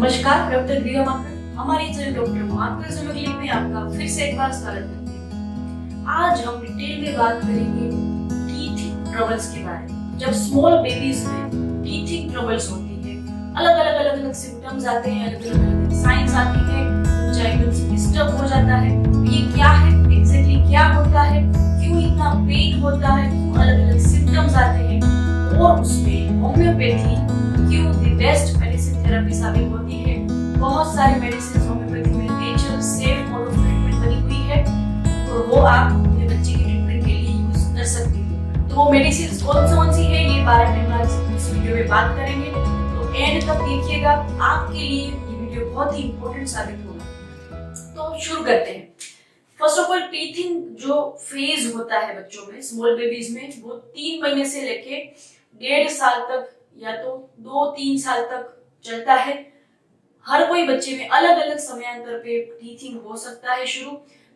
नमस्कार, डॉक्टर ग्रिया माकर हमारी channel doctor माकर clinic में आपका फिर से एक बार स्वागत करते हैं। आज हम डिटेल में बात करेंगे टीथिंग ट्रबल्स के बारे में। जब स्मॉल बेबीज में टीथिंग ट्रबल्स होती है, अलग अलग सिम्टम्स आते हैं, अलग अलग साइंस आती है, बच्चा एकदम से डिस्टर्ब हो जाता है। ये क्या है, एग्जैक्टली क्या होता है, क्यों इतना पेन होता है, क्यों अलग अलग सिम्टम्स आते हैं, और उसमें होम्योपैथी क्यों द बेस्ट मेडिसिन थेरेपी साबित होती है। बहुत सारी मेडिसिन होम्योपैथी में natural safe mode of treatment बनी हुई है और वो आप अपने बच्चे के ट्रीटमेंट के लिए यूज कर सकते हो। तो वो मेडिसिन कौन सी है, ये बारे में हम इस वीडियो में बात करेंगे। तो एंड तक देखिएगा, आपके लिए ये वीडियो बहुत ही इंपॉर्टेंट साबित होगा। तो शुरू करते हैं। फर्स्ट ऑफ ऑल, टीथिंग जो फेज होता है बच्चों में, स्मॉल बेबीज में, वो 3 महीने से लेके 1.5 साल तक या तो 2-3 साल तक चलता है। हर कोई बच्चे में अलग अलग समयांतर पे टीथिंग हो सकता है शुरू।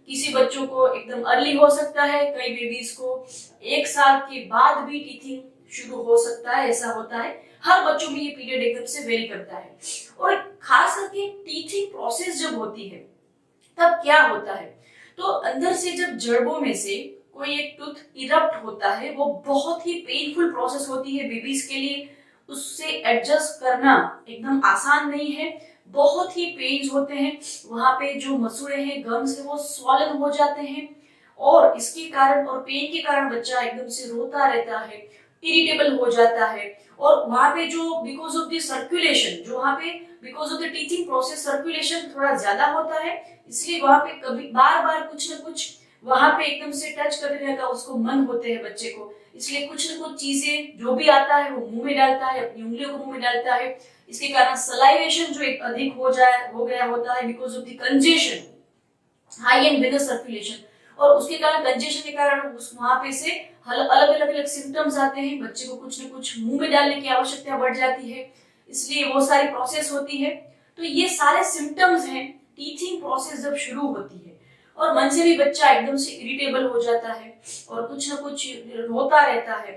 किसी बच्चों को एकदम अर्ली हो सकता है, कई बेबीज को 1 साल के बाद भी टीथिंग शुरू हो सकता है, ऐसा होता है। हर बच्चों में ये पीरियड एकदम से वेरी करता है। और खास करके टीथिंग प्रोसेस जब होती है तब क्या होता है, तो अंदर से जब जड़ों में से कोई एक टूथ इरप्ट होता है, वो बहुत ही पेनफुल प्रोसेस होती है बेबीज के लिए। उससे एडजस्ट करना एकदम आसान नहीं है, बहुत ही पेन्स होते हैं। वहां पे जो मसूड़े हैं, गम्स है, वो स्वॉलन हो जाते हैं और इसके कारण और पेन के कारण बच्चा एकदम से रोता रहता है, इरिटेबल हो जाता है। और वहां पे जो बिकॉज ऑफ द सर्कुलेशन, जो वहां पे because of the teaching process circulation थोड़ा ज्यादा होता है, इसलिए वहां पे कभी बार बार कुछ न कुछ वहां पे एकदम से टच करने का उसको मन होते हैं बच्चे को। इसलिए कुछ न कुछ चीजें जो भी आता है वो मुंह में डालता है, अपनी उंगलियों को मुंह में डालता है। इसके कारण सलाइवेशन जो एक अधिक हो गया होता है because of the congestion, high and venous circulation. और उसके कारण कंजेशन के कारण उस वहां पे से अलग अलग सिम्टम्स आते हैं, बच्चे को कुछ न कुछ मुंह में डालने की आवश्यकता बढ़ जाती है, इसलिए वो सारी प्रोसेस होती है। तो ये सारे सिम्टम्स हैं टीथिंग प्रोसेस जब शुरू होती है। और मन से भी बच्चा एकदम से इरिटेबल हो जाता है और कुछ ना कुछ रोता रहता है।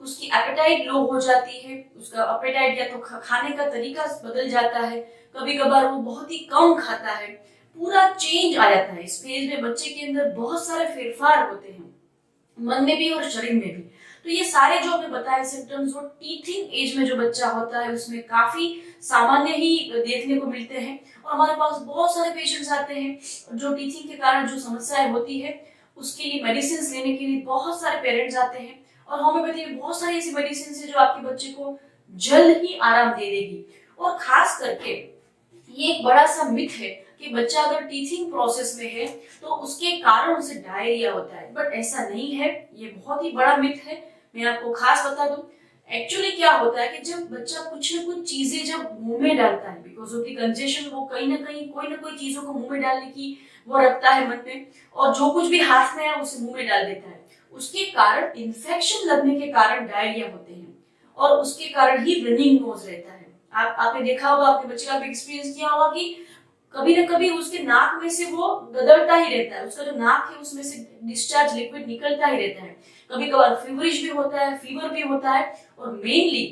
उसकी एपेटाइट लो हो जाती है, उसका एपेटाइट या तो खाने का तरीका बदल जाता है, कभी कभार वो बहुत ही कम खाता है, पूरा चेंज आ जाता है। इस फेज में बच्चे के अंदर बहुत सारे फेरफार होते हैं, मन में भी और शरीर में भी। तो ये सारे जो हमने बताए सिम्टम्स, वो टीथिंग एज में जो बच्चा होता है उसमें काफी सामान्य ही देखने को मिलते हैं। और हमारे पास बहुत सारे पेशेंट्स आते हैं जो टीथिंग के कारण जो समस्याएं होती है उसके लिए मेडिसिन लेने के लिए बहुत सारे पेरेंट्स आते हैं। और होम्योपैथी में बहुत सारी ऐसी मेडिसिन है जो आपके बच्चे को जल्द ही आराम दे देगी। और खास करके ये एक बड़ा सा मिथ है कि बच्चा अगर टीथिंग प्रोसेस में है तो उसके कारण उसे डायरिया होता है, बट ऐसा नहीं है। ये बहुत ही बड़ा मिथ है, मैं आपको खास बता दूं। एक्चुअली क्या होता है कि जब बच्चा कुछ न कुछ चीजें जब मुंह में डालता है, बिकॉज ऑफ द कंजेशन, वो कहीं ना कहीं कोई ना कोई चीजों को मुंह में डालने की वो रखता है मन में, और जो कुछ भी हाथ में है उसे मुंह में डाल देता है। उसके कारण इन्फेक्शन लगने के कारण डायरिया होते हैं और उसके कारण ही रनिंग नोज रहता है। आपने देखा होगा, आपके बच्चे का भी एक्सपीरियंस किया होगा कि कभी न कभी उसके नाक में से वो गदड़ता ही रहता है, उसका जो नाक है उसमें से डिस्चार्ज लिक्विड निकलता ही रहता है। कभी कभार फीवरिश भी होता है, फीवर भी होता है, और मेनली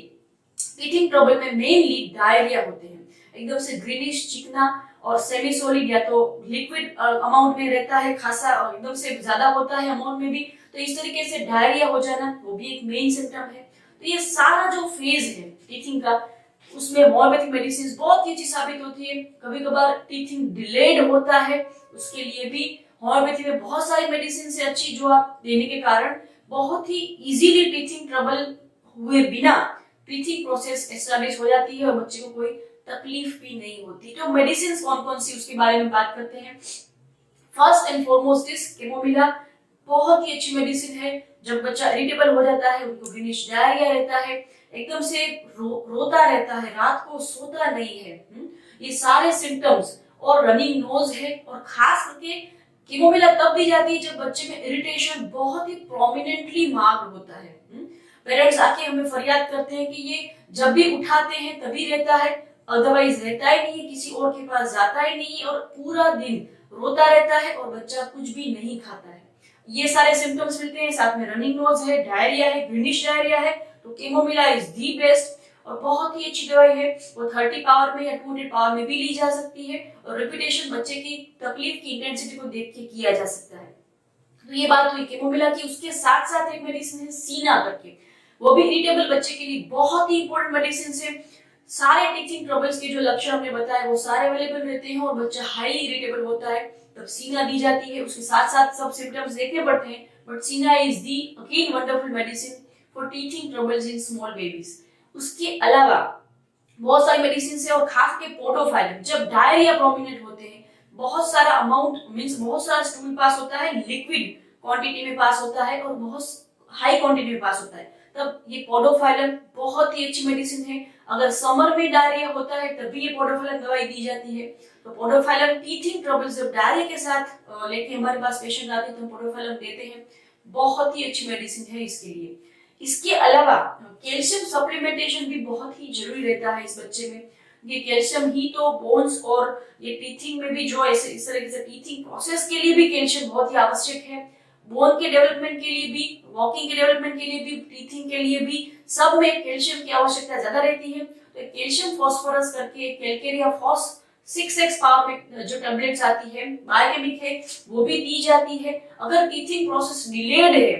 टीथिंग ट्रबल में मेनली डायरिया होते हैं। एकदम से ग्रीनिश, चिकना और सेमी सॉलिड या तो लिक्विड अमाउंट में रहता है खासा, और एकदम से ज्यादा होता है अमाउंट में भी। तो इस तरीके से डायरिया हो जाना वो भी एक मेन सिम्टम है। तो ये सारा जो फेज है टीथिंग का, उसमें होम्योपैथिक मेडिसिन बहुत ही अच्छी साबित होती है। कभी कभार टीथिंग डिलेड होता है, उसके लिए भी होम्योपैथी में बहुत सारी मेडिसिन से अच्छी जो आप देने के कारण बहुत ही इजीली टीथिंग ट्रबल हुए बिना टीथिंग प्रोसेस एस्टैब्लिश हो जाती है और बच्चे को कोई तकलीफ भी नहीं होती। तो मेडिसिन कौन कौन सी उसके बारे में बात करते हैं। First and foremost is chamomilla, बहुत ही अच्छी मेडिसिन है। जब बच्चा इरिटेबल हो जाता है, उनको ग्रीनिश डायरिया रहता है, एकदम से रोता रहता है, रात को सोता नहीं है, ये सारे सिम्टम्स, और रनिंग नोज है। और खास करके कैमोमिला तब दी जाती है जब बच्चे में इरिटेशन बहुत ही प्रोमिनेंटली मार्क्ड होता है। पेरेंट्स आके हमें फरियाद करते हैं कि ये जब भी उठाते हैं तभी रहता है, अदरवाइज रहता ही नहीं है, किसी और के पास जाता ही नहीं है, और पूरा दिन रोता रहता है और बच्चा कुछ भी नहीं खाता है। ये सारे सिम्टम्स मिलते हैं, साथ में रनिंग नोज है, डायरिया है, ग्रीनिश डायरिया है, तो कैमोमिला इज दी बेस्ट। और बहुत ही अच्छी दवाई है। वो 30 पावर में या 200 पावर में भी ली जा सकती है और रिपीटेशन बच्चे की तकलीफ की इंटेंसिटी को देख के किया जा सकता है। तो ये बात हुई कैमोमिला की। उसके साथ साथ एक मेडिसिन है सीना करके, वो भी इरिटेबल बच्चे के लिए बहुत ही इंपॉर्टेंट मेडिसिन है। सारे टीथिंग ट्रबल्स के जो लक्षण हमने बताए वो सारे अवेलेबल रहते हैं और बच्चा हाईली इरिटेबल होता है, तब सीना दी जाती है। उसके साथ साथ सब सिम्टम्स देखने पड़ते हैं, बट सीना is the again wonderful medicine for teething troubles in small babies. उसके अलावा बहुत सारी मेडिसिन है और खास के पोटोफाइलम, जब डायरिया प्रोमिनेंट होते हैं, बहुत सारा अमाउंट मींस बहुत सारा स्टूल पास होता है, लिक्विड क्वांटिटी में पास होता है और बहुत हाई क्वांटिटी में पास होता है, तब ये पोडोफाइलम बहुत ही अच्छी मेडिसिन है। अगर समर में डायरिया होता है तब भी ये पोडोफाइलम दवाई दी जाती है। तो पोडोफाइलम टीथिंग ट्रबल्स जब डायरिया के साथ लेके हमारे पास पेशेंट आते हैं तो हम पोडोफाइलम देते हैं, बहुत ही अच्छी मेडिसिन है इसके लिए। इसके अलावा कैल्शियम सप्लीमेंटेशन भी बहुत ही जरूरी रहता है इस बच्चे में। ये कैल्शियम ही तो बोन्स और ये टीथिंग में भी जो ऐसे इस तरह से टीथिंग प्रोसेस के लिए भी कैल्शियम बहुत ही आवश्यक है। बोन के डेवलपमेंट के लिए भी, वॉकिंग के डेवलपमेंट के लिए भी, टीथिंग के लिए भी, सब में कैल्शियम की आवश्यकता ज्यादा रहती है। तो कैल्शियम फास्फोरस करके कैलकेरिया फॉस 6x पावर में जो टैबलेट्स आती है, बायोकेमिक है, वो भी दी जाती है। अगर टीथिंग प्रोसेस डिलेड है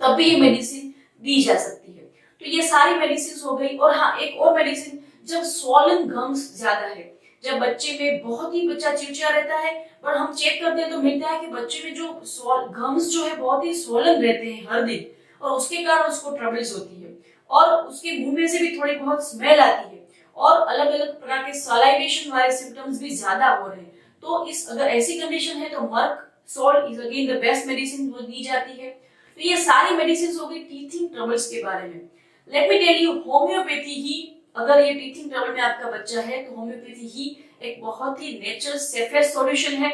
तब भी ये मेडिसिन दी जा सकती है। तो ये सारी मेडिसिन हो गई। और हाँ, एक और मेडिसिन, जब स्वॉलन गम्स ज्यादा है, जब बच्चे में बहुत ही बच्चा चिड़चिड़ा रहता है पर हम चेक करते हैं तो मिलता है कि बच्चे में जो गम्स जो है बहुत ही स्वॉलन रहते हैं हर दिन, और उसके कारण उसको ट्रबल्स होती है और उसके मुंह में से भी थोड़ी बहुत स्मेल आती है और अलग अलग प्रकार के सलाइवेशन वाले सिम्टम्स भी ज्यादा हो रहे हैं। तो इस अगर ऐसी कंडीशन है तो merc salt is again the best medicine जो दी जाती है। तो ये सारी मेडिसिन हो गई टीथिंग ट्रबल्स के बारे में। Let me tell you, homeopathy ही, अगर ये टीथिंग ट्रबल में आपका बच्चा है तो होम्योपैथी ही एक बहुत ही नेचुरल सेफेस्ट सॉल्यूशन है।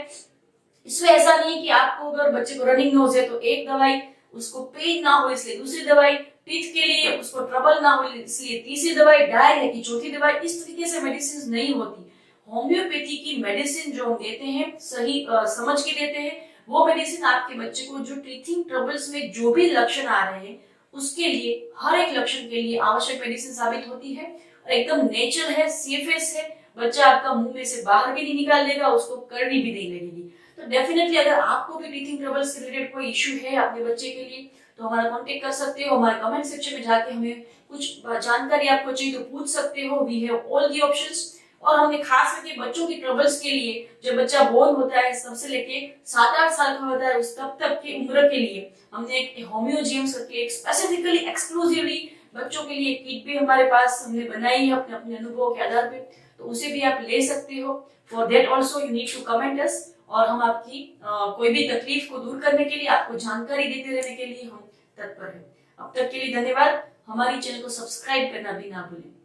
इसमें ऐसा नहीं है कि आपको अगर बच्चे को रनिंग नोज है तो एक दवाई, उसको पेन ना हो इसलिए दूसरी दवाई, टीथ के लिए उसको ट्रबल ना हो इसलिए तीसरी दवाई, डायरिया की चौथी दवाई, इस तरीके से मेडिसिन नहीं होती। होम्योपैथी की मेडिसिन जो हम देते हैं सही समझ के देते हैं, वो मेडिसिन आपके बच्चे को जो टीथिंग ट्रबल्स में जो भी लक्षण आ रहे हैं उसके लिए, हर एक लक्षण के लिए आवश्यक मेडिसिन साबित होती है और एकदम नेचुरल है, सेफेस्ट है। बच्चा आपका मुंह में से बाहर भी नहीं निकाल देगा, उसको कड़वी भी नहीं लगेगी। तो डेफिनेटली अगर आपको भी टीथिंग ट्रबल्स से रिलेटेड कोई इश्यू है अपने बच्चे के लिए तो हमारा कांटेक्ट कर सकते हो। हमारे कमेंट सेक्शन में जाके हमें कुछ जानकारी आपको चाहिए तो पूछ सकते हो। We have all the options. और हमने खास करके बच्चों की ट्रबल्स के लिए, जब बच्चा बोर्न होता है तब से लेके 7-8 साल का होता है उस तब की उम्र के लिए हमने एक होम्योजेम्स करके एक स्पेसिफिकली एक्सक्लूसिवली बच्चों के लिए किट भी हमारे पास हमने बनाई है अपने अपने अनुभव के आधार पे, तो उसे भी आप ले सकते हो। For that also you need to comment us, और हम आपकी कोई भी तकलीफ को दूर करने के लिए, आपको जानकारी देते रहने के लिए हम तत्पर हैं। अब तक के लिए धन्यवाद। हमारी चैनल को सब्सक्राइब करना भी ना भूलें।